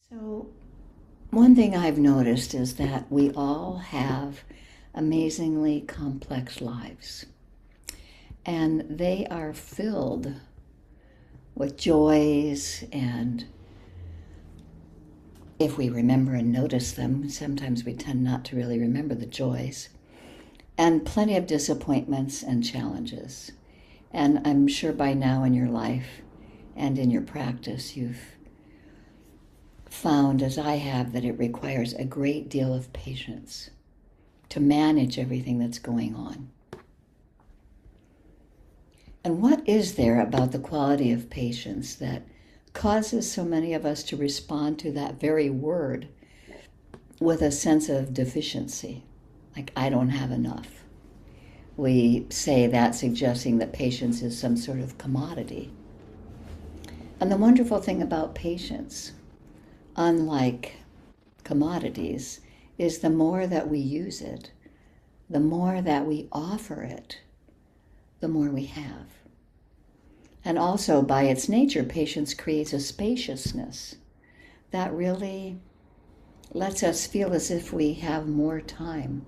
So, one thing I've noticed is that we all have amazingly complex lives, and they are filled with joys, and if we remember and notice them, sometimes we tend not to really remember the joys, and plenty of disappointments and challenges. And I'm sure by now in your life and in your practice, you've found, as I have, that it requires a great deal of patience to manage everything that's going on. And what is there about the quality of patience that causes so many of us to respond to that very word with a sense of deficiency, like I don't have enough? We say that suggesting that patience is some sort of commodity. And the wonderful thing about patience, unlike commodities, is the more that we use it, the more that we offer it, the more we have. And also, by its nature, patience creates a spaciousness that really lets us feel as if we have more time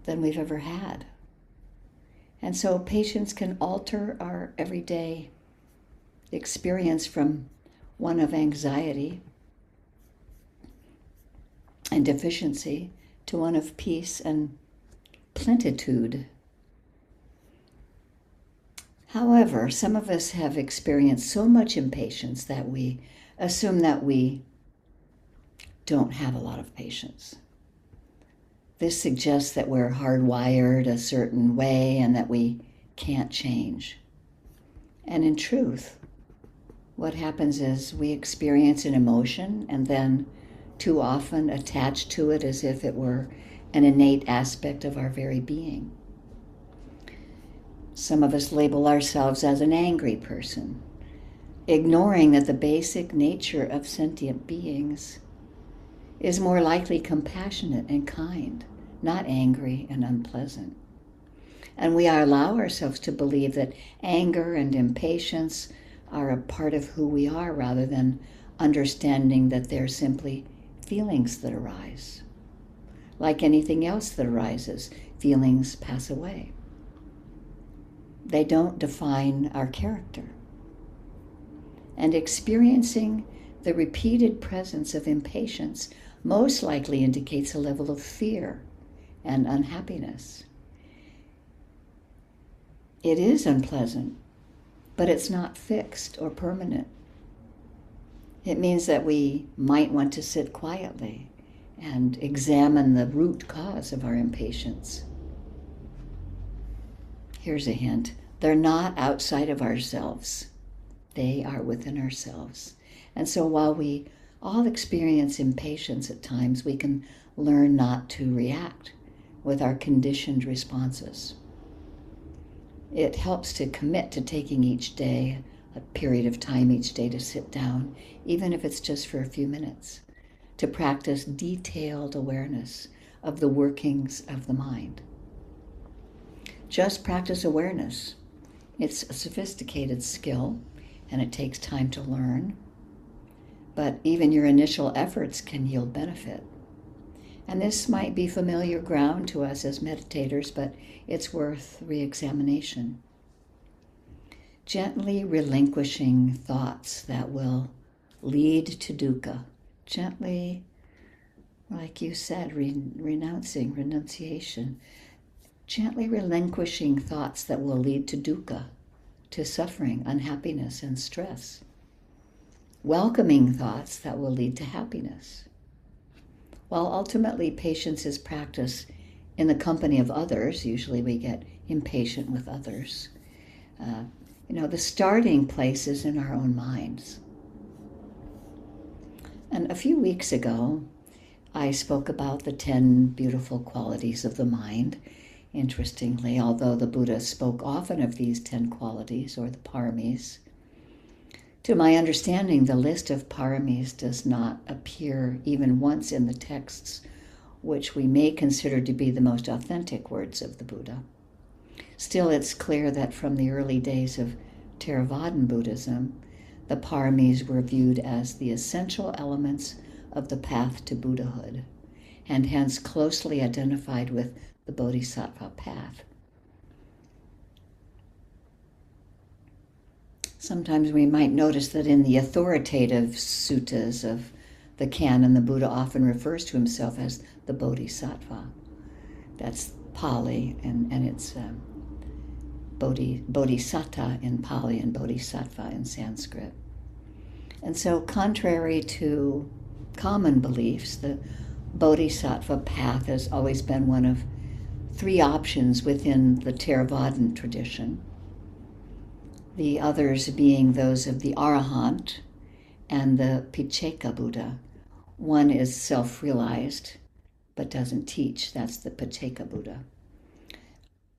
than we've ever had. And so patience can alter our everyday experience from one of anxiety and deficiency to one of peace and plentitude. However, some of us have experienced so much impatience that we assume that we don't have a lot of patience. This suggests that we're hardwired a certain way and that we can't change. And in truth, what happens is we experience an emotion and then too often attach to it as if it were an innate aspect of our very being. Some of us label ourselves as an angry person, ignoring that the basic nature of sentient beings is more likely compassionate and kind, not angry and unpleasant. And we allow ourselves to believe that anger and impatience are a part of who we are rather than understanding that they're simply feelings that arise. Like anything else that arises, feelings pass away. They don't define our character. And experiencing the repeated presence of impatience most likely indicates a level of fear and unhappiness. It is unpleasant, but it's not fixed or permanent. It means that we might want to sit quietly and examine the root cause of our impatience. Here's a hint. They're not outside of ourselves. They are within ourselves. And so while we all experience impatience at times, we can learn not to react with our conditioned responses. It helps to commit to taking each day, a period of time each day to sit down, even if it's just for a few minutes, to practice detailed awareness of the workings of the mind. Just practice awareness. It's a sophisticated skill, and it takes time to learn, but even your initial efforts can yield benefit. And this might be familiar ground to us as meditators, but it's worth re-examination. Gently relinquishing thoughts that will lead to dukkha. Gently, like you said, renunciation. Gently relinquishing thoughts that will lead to dukkha, to suffering, unhappiness, and stress. Welcoming thoughts that will lead to happiness. While ultimately patience is practiced in the company of others, usually we get impatient with others. The starting place is in our own minds. And a few weeks ago, I spoke about the 10 beautiful qualities of the mind. Interestingly, although the Buddha spoke often of these 10 qualities, or the Paramis, to my understanding, the list of Paramis does not appear even once in the texts which we may consider to be the most authentic words of the Buddha. Still, it's clear that from the early days of Theravadan Buddhism, the Paramis were viewed as the essential elements of the path to Buddhahood, and hence closely identified with the Bodhisattva path. Sometimes we might notice that in the authoritative suttas of the canon, the Buddha often refers to himself as the Bodhisattva. That's Pali, and it's Bodhisatta in Pali and Bodhisattva in Sanskrit. And so, contrary to common beliefs, the Bodhisattva path has always been one of three options within the Theravadan tradition, the others being those of the Arahant and the Pacceka Buddha. One is self-realized but doesn't teach. That's the Pacceka Buddha.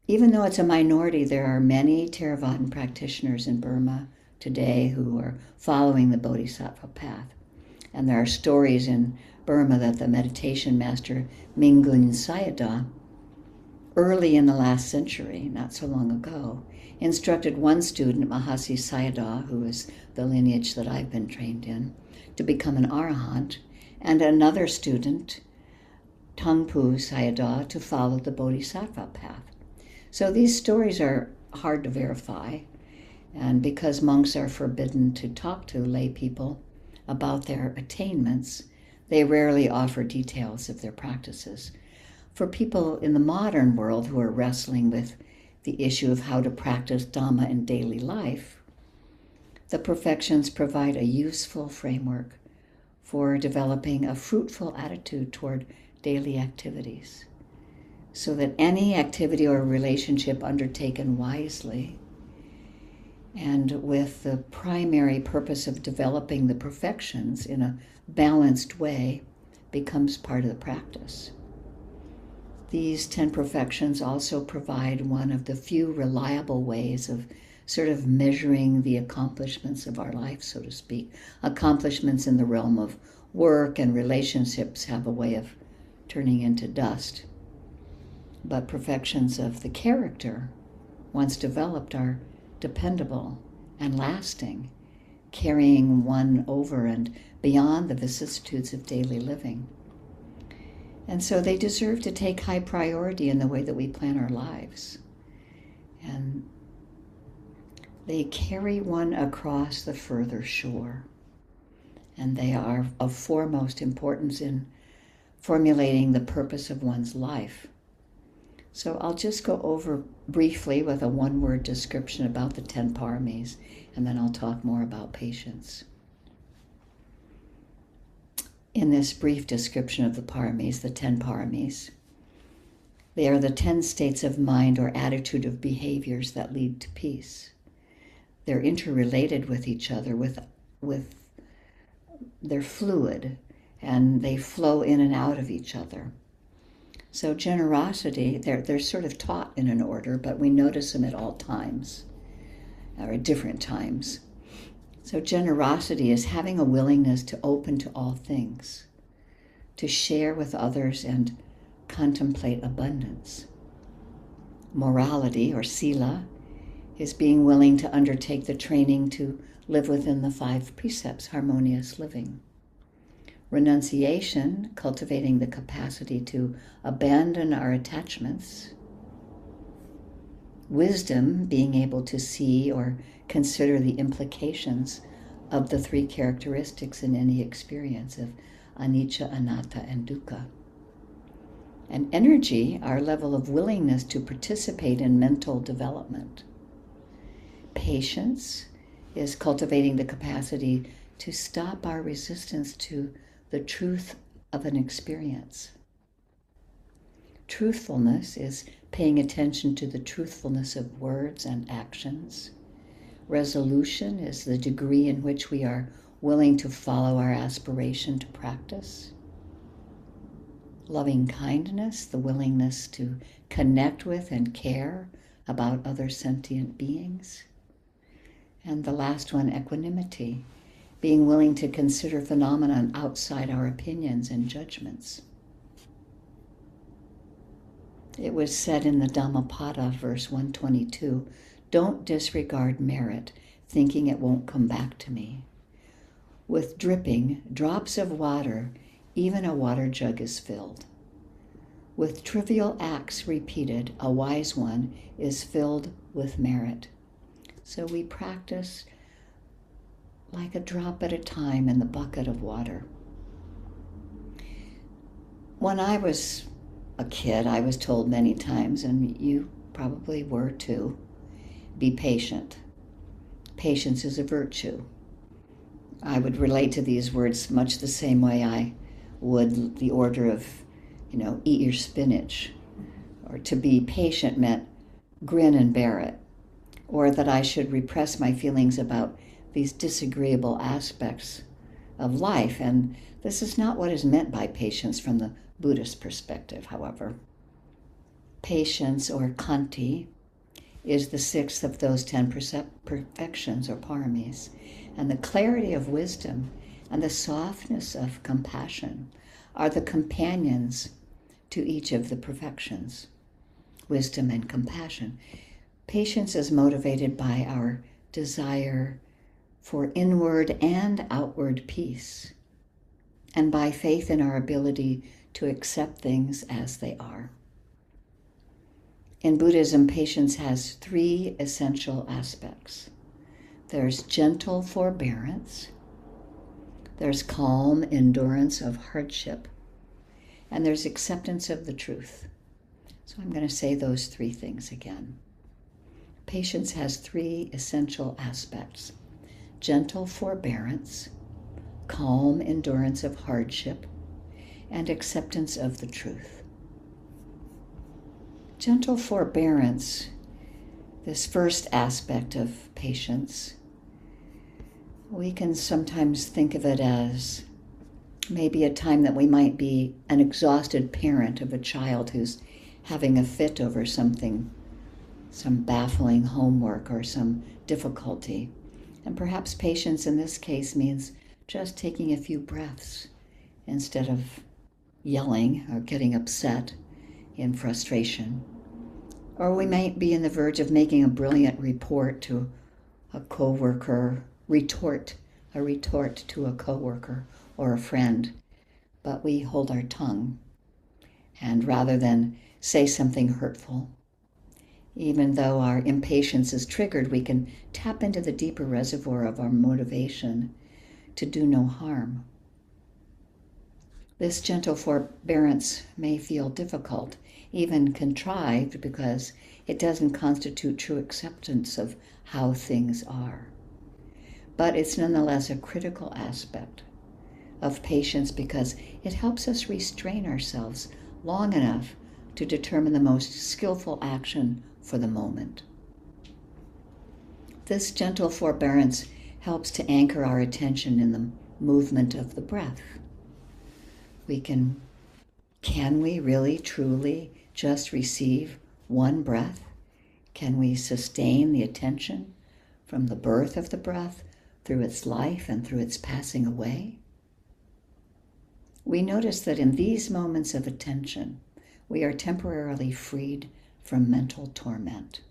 Even though it's a minority, there are many Theravadan practitioners in Burma today who are following the Bodhisattva path. And there are stories in Burma that the meditation master Mingun Sayadaw, early in the last century, not so long ago, instructed one student, Mahasi Sayadaw, who is the lineage that I've been trained in, to become an Arahant, and another student, Tangpu Sayadaw, to follow the Bodhisattva path. So these stories are hard to verify, and because monks are forbidden to talk to lay people about their attainments, they rarely offer details of their practices. For people in the modern world who are wrestling with the issue of how to practice Dhamma in daily life, the perfections provide a useful framework for developing a fruitful attitude toward daily activities, so that any activity or relationship undertaken wisely and with the primary purpose of developing the perfections in a balanced way becomes part of the practice. These 10 perfections also provide one of the few reliable ways of sort of measuring the accomplishments of our life, so to speak. Accomplishments in the realm of work and relationships have a way of turning into dust. But perfections of the character, once developed, are dependable and lasting, carrying one over and beyond the vicissitudes of daily living. And so they deserve to take high priority in the way that we plan our lives. And they carry one across the further shore. And they are of foremost importance in formulating the purpose of one's life. So I'll just go over briefly with a one-word description about the 10 paramis, and then I'll talk more about patience. In this brief description of the paramis, the 10 paramis, they are the 10 states of mind or attitude of behaviors that lead to peace. They're interrelated with each other, they're fluid, and they flow in and out of each other. So generosity, they're sort of taught in an order, but we notice them at all times, or at different times. So generosity is having a willingness to open to all things, to share with others and contemplate abundance. Morality, or sila, is being willing to undertake the training to live within the 5 precepts, harmonious living. Renunciation, cultivating the capacity to abandon our attachments. Wisdom, being able to see or consider the implications of the 3 characteristics in any experience of anicca, anatta, and dukkha. And energy, our level of willingness to participate in mental development. Patience is cultivating the capacity to stop our resistance to the truth of an experience. Truthfulness is paying attention to the truthfulness of words and actions. Resolution is the degree in which we are willing to follow our aspiration to practice. Loving kindness, the willingness to connect with and care about other sentient beings. And the last one, equanimity, being willing to consider phenomena outside our opinions and judgments. It was said in the Dhammapada, verse 122, don't disregard merit. thinking it won't come back to me. With dripping drops of water, even a water jug is filled. With trivial acts repeated, a wise one is filled with merit. So we practice like a drop at a time in the bucket of water. When I was a kid, I was told many times, and you probably were too, be patient. Patience is a virtue. I would relate to these words much the same way I would the order of, eat your spinach. Or to be patient meant grin and bear it. Or that I should repress my feelings about these disagreeable aspects of life. And this is not what is meant by patience from the Buddhist perspective, however. Patience, or khanti, is the sixth of those 10 perfections, or paramis. And the clarity of wisdom and the softness of compassion are the companions to each of the perfections. Wisdom and compassion. Patience is motivated by our desire for inward and outward peace, and by faith in our ability to accept things as they are. In Buddhism, patience has 3 essential aspects. There's gentle forbearance, there's calm endurance of hardship, and there's acceptance of the truth. So I'm going to say those 3 things again. Patience has 3 essential aspects: gentle forbearance, calm endurance of hardship, and acceptance of the truth. Gentle forbearance, this first aspect of patience, we can sometimes think of it as maybe a time that we might be an exhausted parent of a child who's having a fit over something, some baffling homework or some difficulty. And perhaps patience in this case means just taking a few breaths instead of yelling or getting upset in frustration. Or we might be on the verge of making a brilliant report to a coworker, a retort to a coworker or a friend, but we hold our tongue. And rather than say something hurtful, even though our impatience is triggered, we can tap into the deeper reservoir of our motivation to do no harm. This gentle forbearance may feel difficult, even contrived, because it doesn't constitute true acceptance of how things are. But it's nonetheless a critical aspect of patience because it helps us restrain ourselves long enough to determine the most skillful action for the moment. This gentle forbearance helps to anchor our attention in the movement of the breath. Can we really, truly just receive one breath? Can we sustain the attention from the birth of the breath through its life and through its passing away? We notice that in these moments of attention, we are temporarily freed from mental torment.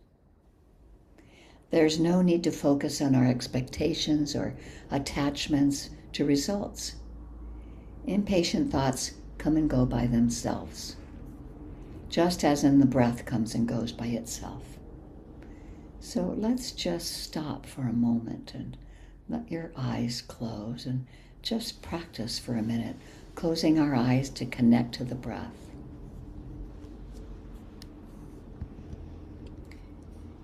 There's no need to focus on our expectations or attachments to results. Impatient thoughts come and go by themselves, just as in the breath comes and goes by itself. So let's just stop for a moment and let your eyes close and just practice for a minute, closing our eyes to connect to the breath.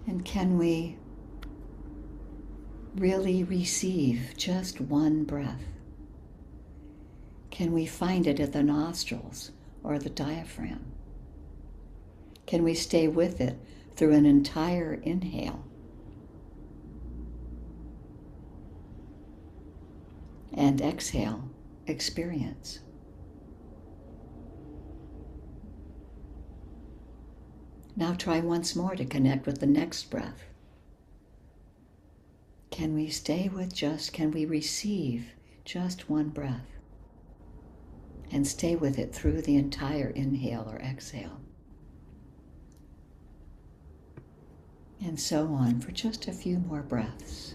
And can we really receive just one breath? Can we find it at the nostrils or the diaphragm? Can we stay with it through an entire inhale? And exhale, experience. Now try once more to connect with the next breath. Can we receive just one breath? And stay with it through the entire inhale or exhale. And so on for just a few more breaths.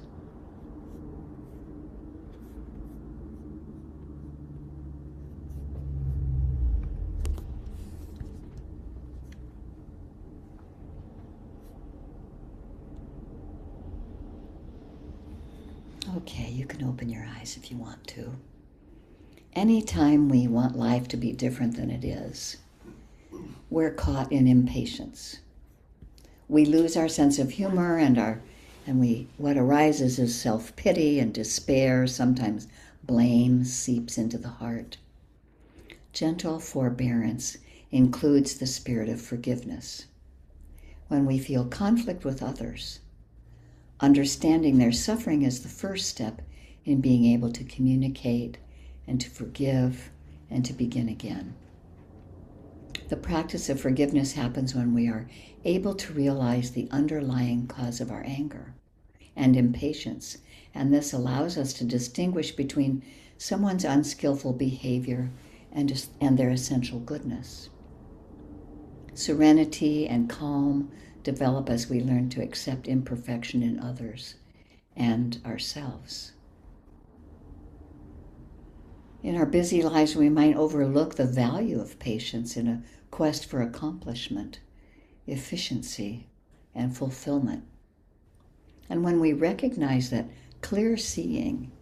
Okay, you can open your eyes if you want to. Anytime we want life to be different than it is, we're caught in impatience. We lose our sense of humor and what arises is self-pity and despair. Sometimes blame seeps into the heart. Gentle forbearance includes the spirit of forgiveness. When we feel conflict with others, understanding their suffering is the first step in being able to communicate and to forgive and to begin again. The practice of forgiveness happens when we are able to realize the underlying cause of our anger and impatience, and this allows us to distinguish between someone's unskillful behavior and their essential goodness. Serenity and calm develop as we learn to accept imperfection in others and ourselves. In our busy lives, we might overlook the value of patience in a quest for accomplishment, efficiency, and fulfillment. And when we recognize that clear seeing,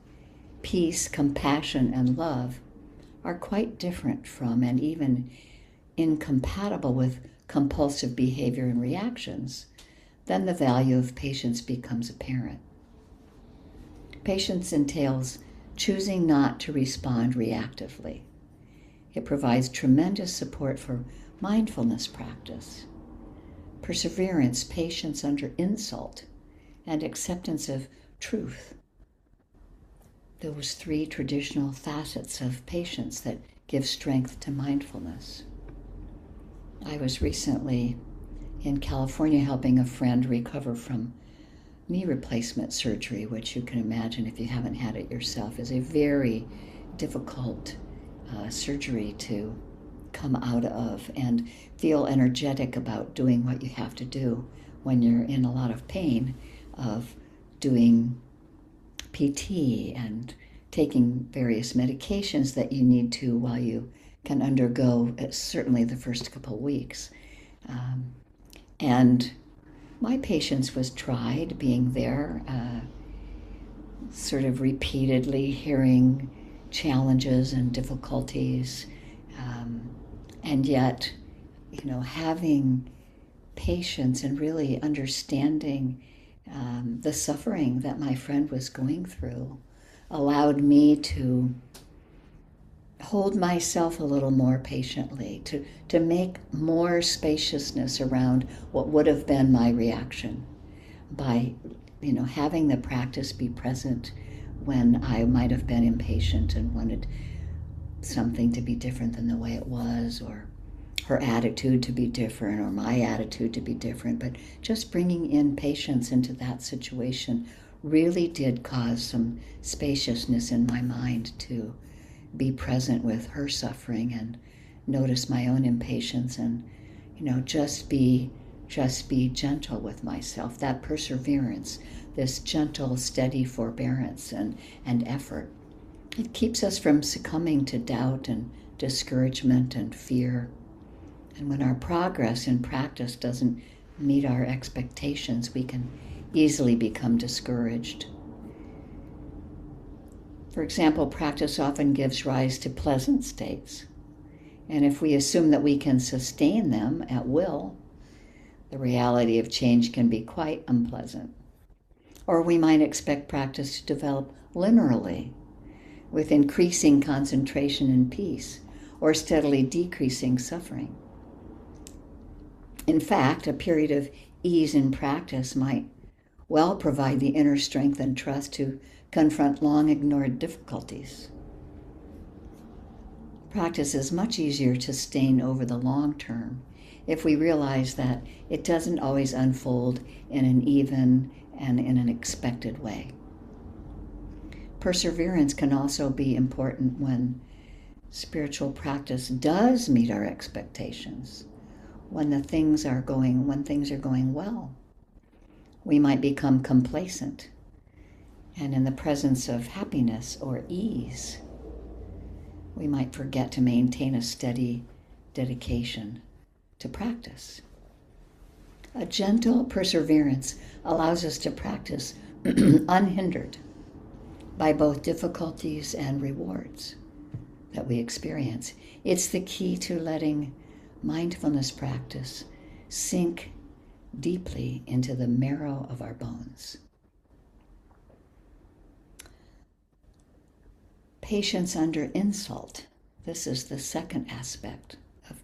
peace, compassion, and love are quite different from and even incompatible with compulsive behavior and reactions, then the value of patience becomes apparent. Patience entails choosing not to respond reactively. It provides tremendous support for mindfulness practice, perseverance, patience under insult, and acceptance of truth. Those three traditional facets of patience that give strength to mindfulness. I was recently in California helping a friend recover from knee replacement surgery, which you can imagine if you haven't had it yourself is a very difficult surgery to come out of and feel energetic about doing what you have to do when you're in a lot of pain of doing PT and taking various medications that you need to while you can undergo certainly the first couple of weeks. And my patience was tried being there, sort of repeatedly hearing challenges and difficulties, and yet, having patience and really understanding the suffering that my friend was going through allowed me to hold myself a little more patiently, to make more spaciousness around what would have been my reaction by, having the practice be present when I might have been impatient and wanted something to be different than the way it was, or her attitude to be different, or my attitude to be different. But just bringing in patience into that situation really did cause some spaciousness in my mind to be present with her suffering and notice my own impatience and, just be gentle with myself. That perseverance, this gentle, steady forbearance and effort, it keeps us from succumbing to doubt and discouragement and fear. And when our progress in practice doesn't meet our expectations, we can easily become discouraged. For example, practice often gives rise to pleasant states. And if we assume that we can sustain them at will, the reality of change can be quite unpleasant. Or we might expect practice to develop linearly, with increasing concentration and peace, or steadily decreasing suffering. In fact, a period of ease in practice might well provide the inner strength and trust to confront long-ignored difficulties. Practice is much easier to sustain over the long term if we realize that it doesn't always unfold in an even and in an expected way. Perseverance can also be important when spiritual practice does meet our expectations, when things are going well. We might become complacent, and in the presence of happiness or ease, we might forget to maintain a steady dedication to practice. A gentle perseverance allows us to practice unhindered, by both difficulties and rewards that we experience. It's the key to letting mindfulness practice sink deeply into the marrow of our bones. Patience under insult. This is the second aspect of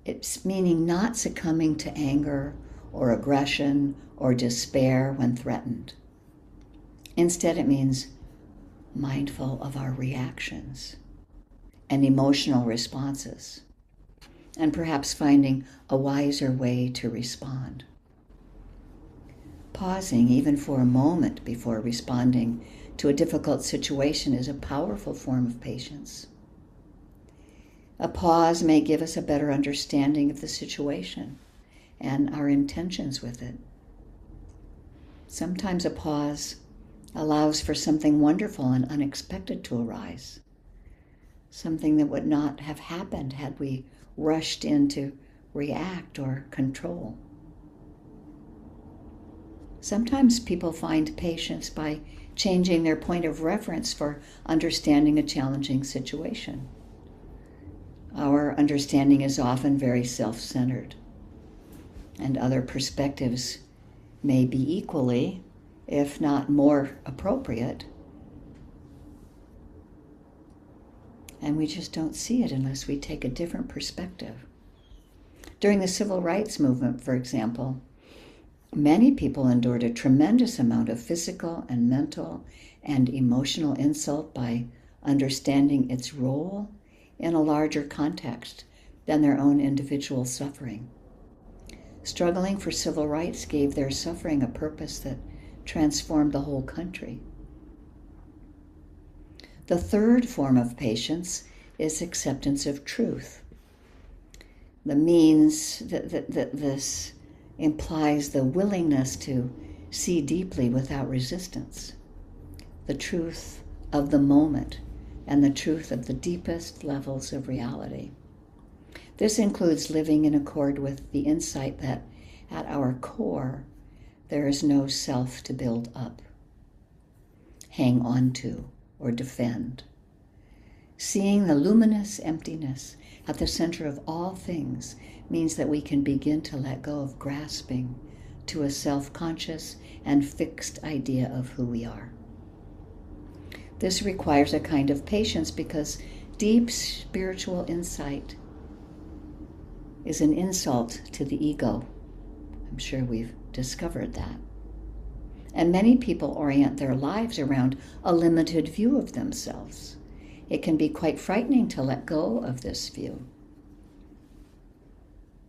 it's meaning not succumbing to anger or aggression or despair when threatened. Instead, it means mindful of our reactions and emotional responses, and perhaps finding a wiser way to respond. Pausing even for a moment before responding to a difficult situation is a powerful form of patience. A pause may give us a better understanding of the situation and our intentions with it. Sometimes a pause allows for something wonderful and unexpected to arise, something that would not have happened had we rushed in to react or control. Sometimes people find patience by changing their point of reference for understanding a challenging situation. Our understanding is often very self-centered, and other perspectives may be equally, if not more appropriate, and we just don't see it unless we take a different perspective. During the civil rights movement, for example, many people endured a tremendous amount of physical and mental and emotional insult by understanding its role in a larger context than their own individual suffering. Struggling for civil rights gave their suffering a purpose that transformed the whole country. The third form of patience is acceptance of truth. The means that this implies the willingness to see deeply without resistance, the truth of the moment and the truth of the deepest levels of reality. This includes living in accord with the insight that at our core, there is no self to build up, hang on to, or defend. Seeing the luminous emptiness at the center of all things means that we can begin to let go of grasping to a self-conscious and fixed idea of who we are. This requires a kind of patience because deep spiritual insight is an insult to the ego. I'm sure we've discovered that. And many people orient their lives around a limited view of themselves. It can be quite frightening to let go of this view.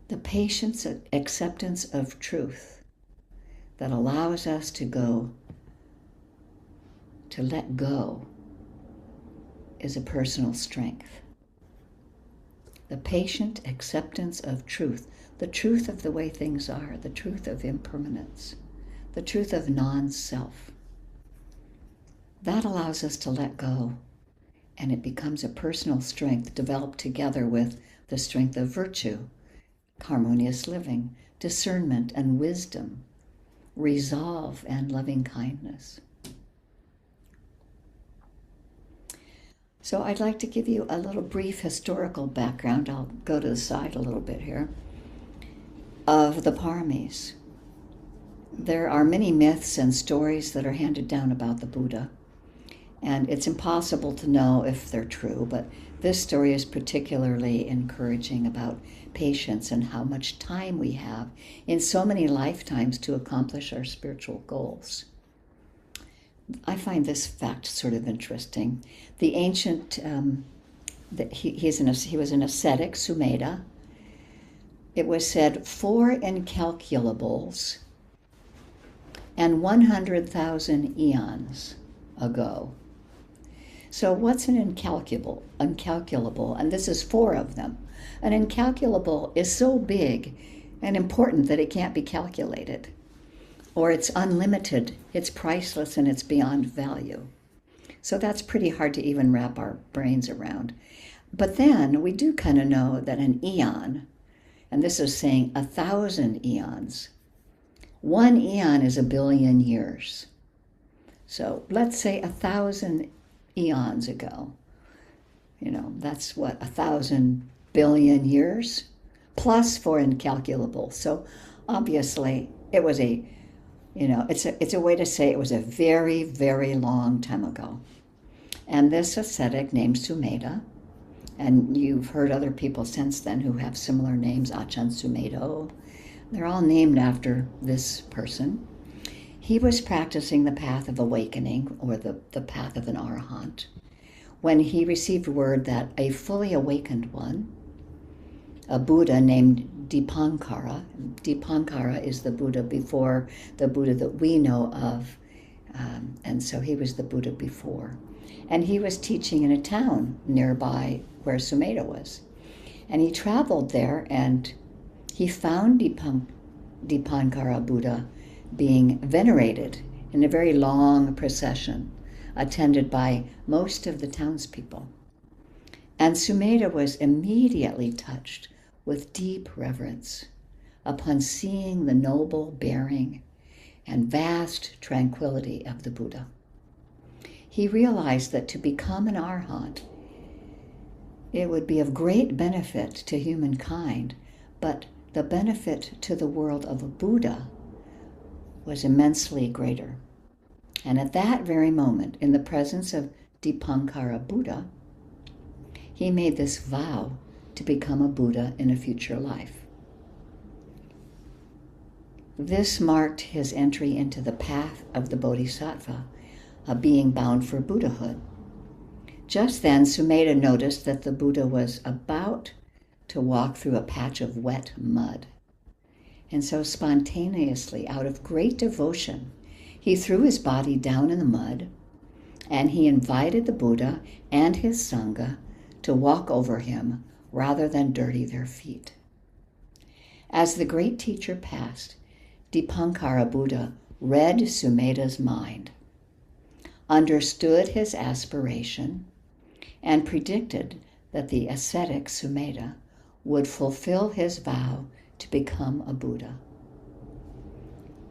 The patience and acceptance of truth that allows us to let go, is a personal strength. The patient acceptance of truth, the truth of the way things are, the truth of impermanence, the truth of non-self. That allows us to let go, and it becomes a personal strength developed together with the strength of virtue, harmonious living, discernment and wisdom, resolve and loving kindness. So I'd like to give you a little brief historical background. I'll go to the side a little bit here, of the Paramis. There are many myths and stories that are handed down about the Buddha, and it's impossible to know if they're true, but this story is particularly encouraging about patience and how much time we have in so many lifetimes to accomplish our spiritual goals. I find this fact sort of interesting. The ancient, he was an ascetic, Sumedha. It was said 4 incalculables and 100,000 eons ago. So what's an incalculable? And this is 4 of them. An incalculable is so big and important that it can't be calculated. Or it's unlimited, it's priceless, and it's beyond value. So that's pretty hard to even wrap our brains around. But then we do kind of know that an eon, and this is saying 1,000 eons, 1 eon is 1 billion years. So let's say 1,000 eons ago. That's what, 1,000 billion years? Plus 4 incalculable. So obviously it was it's a way to say it was a very, very long time ago. And this ascetic named Sumedha, and you've heard other people since then who have similar names, Achan Sumedho, they're all named after this person. He was practicing the path of awakening, or the path of an arahant, when he received word that a fully awakened one, a Buddha named Dipankara is the Buddha before the Buddha that we know of, and so he was the Buddha before. And he was teaching in a town nearby where Sumedha was. And he traveled there, and he found Dipankara Buddha being venerated in a very long procession, attended by most of the townspeople. And Sumedha was immediately touched with deep reverence upon seeing the noble bearing and vast tranquility of the Buddha. He realized that to become an arahant, it would be of great benefit to humankind, but the benefit to the world of a Buddha was immensely greater. And at that very moment, in the presence of Dipankara Buddha, he made this vow to become a Buddha in a future life. This marked his entry into the path of the Bodhisattva, a being bound for Buddhahood. Just then, Sumedha noticed that the Buddha was about to walk through a patch of wet mud. And so spontaneously, out of great devotion, he threw his body down in the mud, and he invited the Buddha and his Sangha to walk over him rather than dirty their feet. As the great teacher passed, Dipankara Buddha read Sumedha's mind, understood his aspiration, and predicted that the ascetic Sumedha would fulfill his vow to become a Buddha.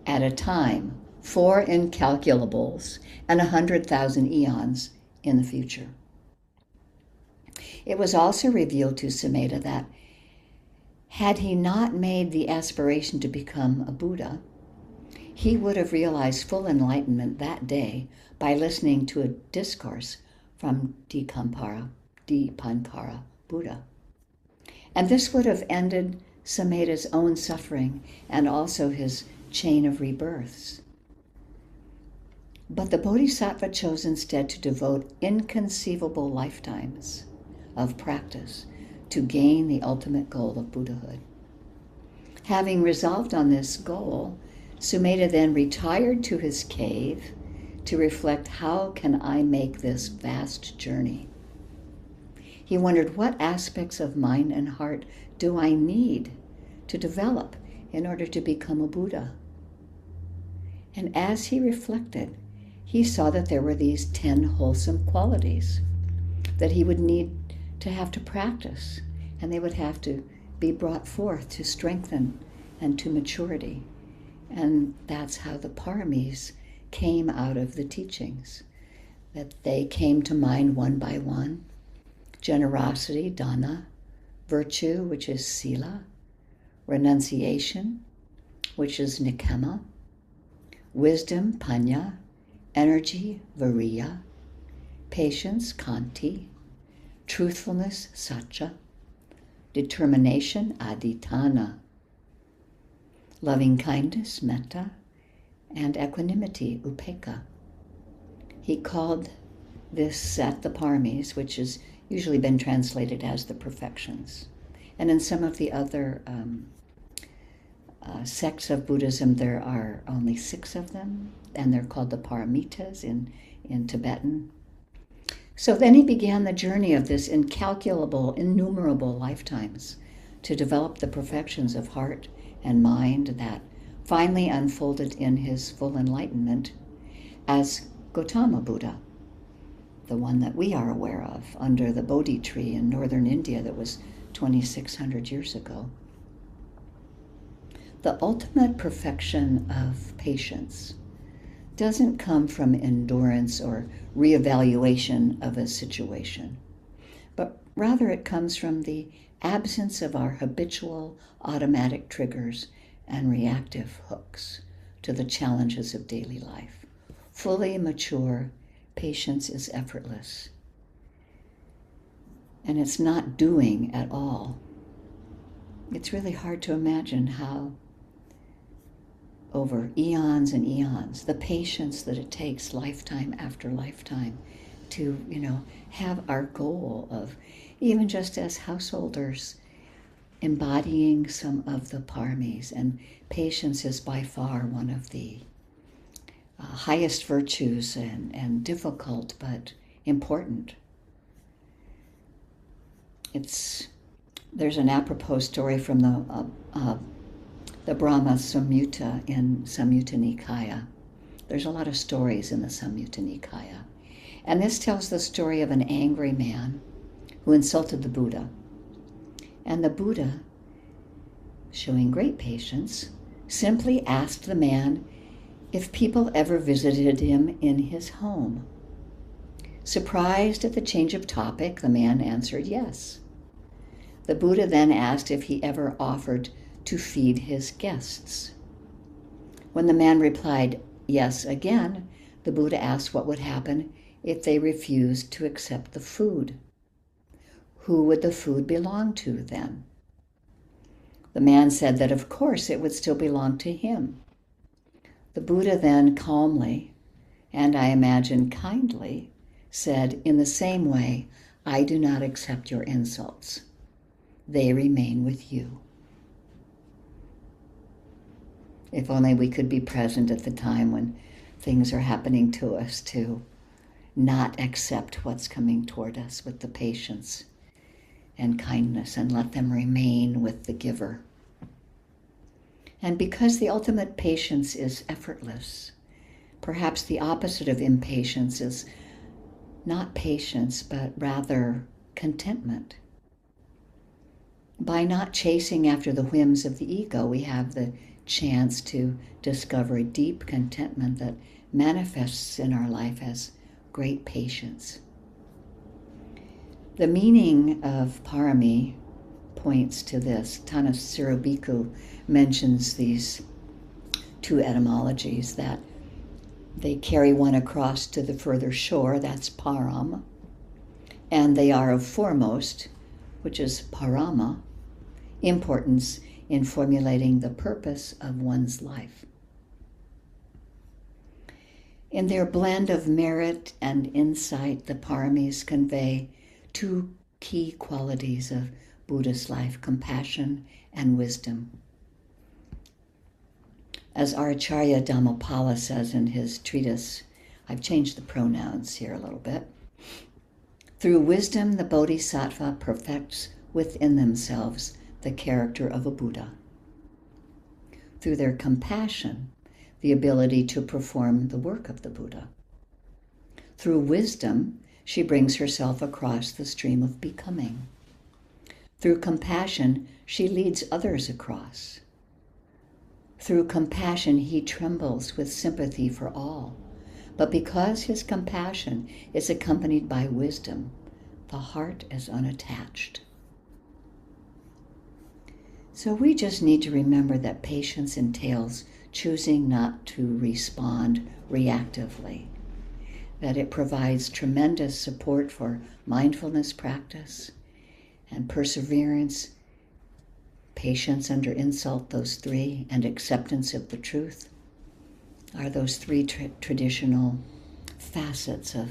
At a time 4 incalculables and 100,000 eons in the future. It was also revealed to Sumedha that had he not made the aspiration to become a Buddha, he would have realized full enlightenment that day by listening to a discourse from Dipankara Buddha. And this would have ended Sumedha's own suffering and also his chain of rebirths. But the Bodhisattva chose instead to devote inconceivable lifetimes of practice to gain the ultimate goal of Buddhahood. Having resolved on this goal, Sumedha then retired to his cave to reflect, how can I make this vast journey? He wondered, what aspects of mind and heart do I need to develop in order to become a Buddha? And as he reflected, he saw that there were these 10 wholesome qualities that he would need to have to practice, and they would have to be brought forth to strengthen and to maturity. And that's how the Paramis came out of the teachings, that they came to mind one by one. Generosity, dana, virtue, which is sila, renunciation, which is nikema, wisdom, panya, energy, viriya, patience, kanti, truthfulness, satya, determination, adhitthana, loving kindness, metta, and equanimity, upekkha. He called this set the Paramis, which has usually been translated as the perfections. And in some of the other sects of Buddhism, there are only 6 of them, and they're called the Paramitas in Tibetan. So then he began the journey of this incalculable, innumerable lifetimes to develop the perfections of heart and mind that finally unfolded in his full enlightenment as Gautama Buddha, the one that we are aware of under the Bodhi tree in northern India that was 2,600 years ago. The ultimate perfection of patience, doesn't come from endurance or reevaluation of a situation, but rather it comes from the absence of our habitual automatic triggers and reactive hooks to the challenges of daily life. Fully mature patience is effortless. And it's not doing at all. It's really hard to imagine how over eons and eons, the patience that it takes lifetime after lifetime to, have our goal of, even just as householders, embodying some of the Paramis. And patience is by far one of the highest virtues and difficult but important. There's an apropos story from the Brahma Samyutta in Samyutta Nikaya. There's a lot of stories in the Samyutta Nikaya. And this tells the story of an angry man who insulted the Buddha. And the Buddha, showing great patience, simply asked the man if people ever visited him in his home. Surprised at the change of topic, the man answered yes. The Buddha then asked if he ever offered to feed his guests. When the man replied yes again, the Buddha asked what would happen if they refused to accept the food. Who would the food belong to then? The man said that of course it would still belong to him. The Buddha then calmly, and I imagine kindly, said, in the same way, I do not accept your insults. They remain with you. If only we could be present at the time when things are happening to us to not accept what's coming toward us with the patience and kindness and let them remain with the giver. And because the ultimate patience is effortless, perhaps the opposite of impatience is not patience, but rather contentment. By not chasing after the whims of the ego, we have the chance to discover a deep contentment that manifests in our life as great patience. The meaning of parami points to this. Tanasiro Bhikkhu mentions these two etymologies, that they carry one across to the further shore, that's param, and they are of foremost, which is parama, importance in formulating the purpose of one's life. In their blend of merit and insight, the Paramis convey two key qualities of Buddha's life: compassion and wisdom. As our Acharya Dhammapala says in his treatise, I've changed the pronouns here a little bit. Through wisdom, the Bodhisattva perfects within themselves the character of a Buddha. Through their compassion, the ability to perform the work of the Buddha. Through wisdom, she brings herself across the stream of becoming. Through compassion, she leads others across. Through compassion, he trembles with sympathy for all. But because his compassion is accompanied by wisdom, the heart is unattached. So we just need to remember that patience entails choosing not to respond reactively, that it provides tremendous support for mindfulness practice and perseverance, patience under insult, those three, and acceptance of the truth are those three traditional facets of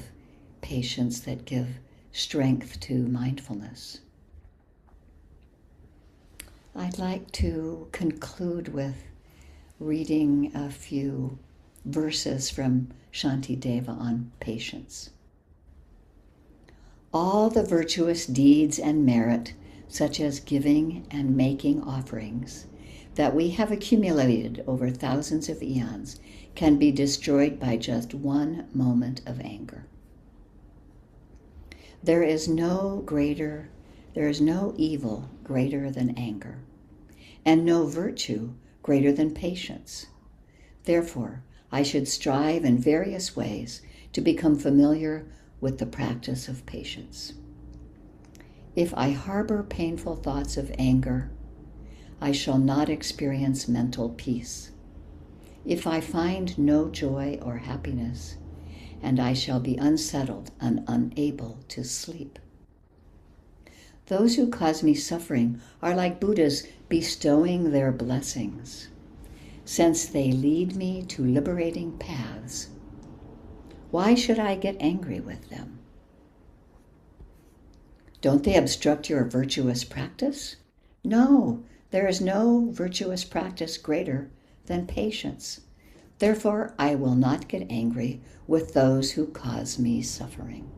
patience that give strength to mindfulness. I'd like to conclude with reading a few verses from Shantideva on patience. All the virtuous deeds and merit, such as giving and making offerings, that we have accumulated over thousands of eons, can be destroyed by just one moment of anger. There is no evil greater than anger, and no virtue greater than patience. Therefore, I should strive in various ways to become familiar with the practice of patience. If I harbor painful thoughts of anger, I shall not experience mental peace. If I find no joy or happiness, and I shall be unsettled and unable to sleep. Those who cause me suffering are like Buddhas bestowing their blessings, since they lead me to liberating paths. Why should I get angry with them? Don't they obstruct your virtuous practice? No, there is no virtuous practice greater than patience. Therefore, I will not get angry with those who cause me suffering.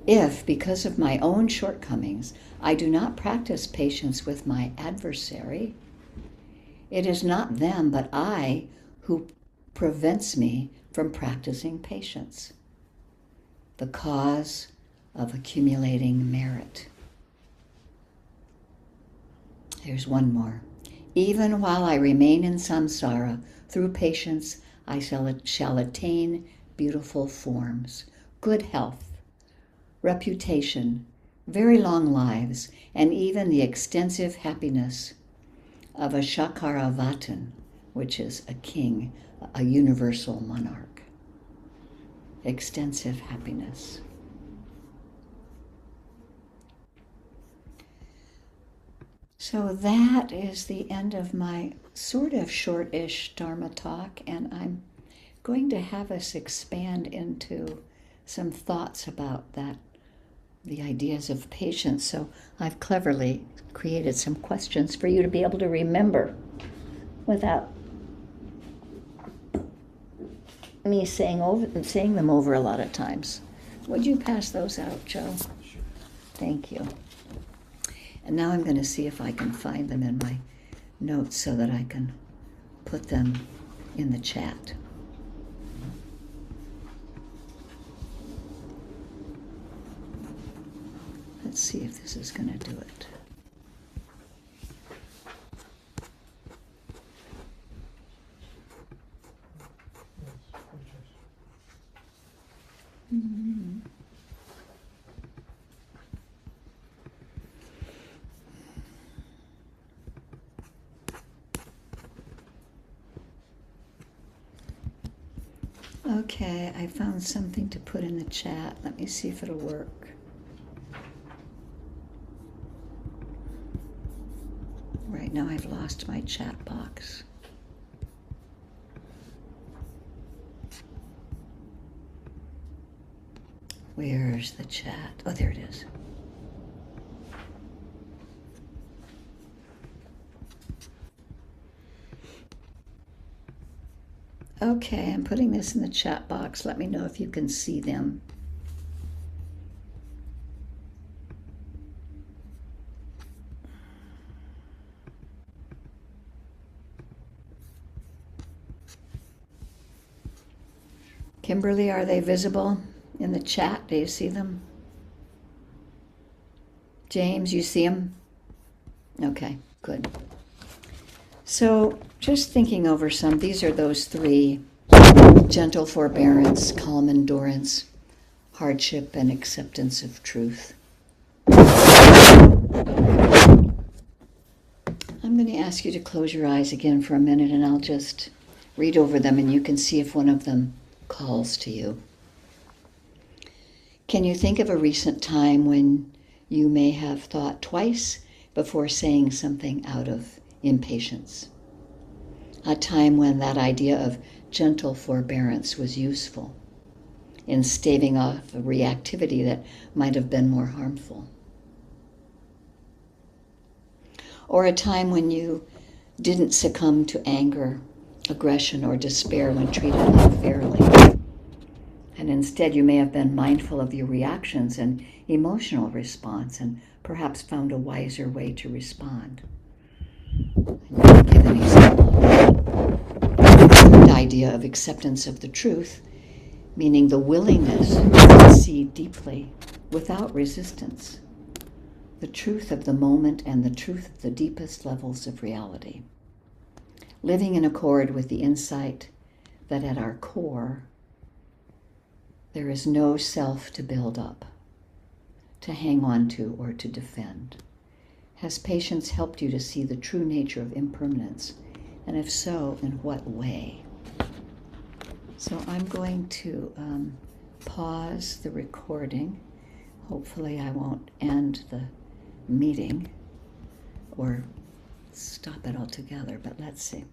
If, because of my own shortcomings, I do not practice patience with my adversary, it is not them but I who prevents me from practicing patience, the cause of accumulating merit. Here's one more. Even while I remain in samsara, through patience I shall attain beautiful forms, good health, reputation, very long lives, and even the extensive happiness of a Chakravartin, which is a king, a universal monarch. Extensive happiness. So that is the end of my sort of short-ish Dharma talk, and I'm going to have us expand into some thoughts about that, the ideas of patience. So I've cleverly created some questions for you to be able to remember without me saying them over a lot of times. Would you pass those out, Joe? Sure. Thank you. And now I'm going to see if I can find them in my notes so that I can put them in the chat. Let's see if this is going to do it. Mm-hmm. Okay, I found something to put in the chat. Let me see if it'll work. Right now I've lost my chat box. Where's the chat? Oh, there it is. Okay, I'm putting this in the chat box. Let me know if you can see them. Kimberly, are they visible in the chat? Do you see them? James, you see them? Okay, good. So just thinking over some, these are those three: gentle forbearance, calm endurance, hardship, and acceptance of truth. I'm going to ask you to close your eyes again for a minute, and I'll just read over them, and you can see if one of them calls to you. Can you think of a recent time when you may have thought twice before saying something out of impatience? A time when that idea of gentle forbearance was useful in staving off a reactivity that might have been more harmful. Or a time when you didn't succumb to anger, aggression, or despair when treated unfairly. And instead you may have been mindful of your reactions and emotional response and perhaps found a wiser way to respond. I'll give an example. The idea of acceptance of the truth, meaning the willingness to see deeply, without resistance, the truth of the moment and the truth of the deepest levels of reality. living in accord with the insight that at our core, there is no self to build up, to hang on to, or to defend. Has patience helped you to see the true nature of impermanence? And if so, in what way? So I'm going to pause the recording. Hopefully I won't end the meeting or stop it altogether, but let's see.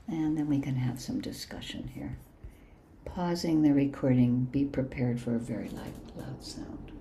And then we can have some discussion here. Pausing the recording, be prepared for a very loud sound.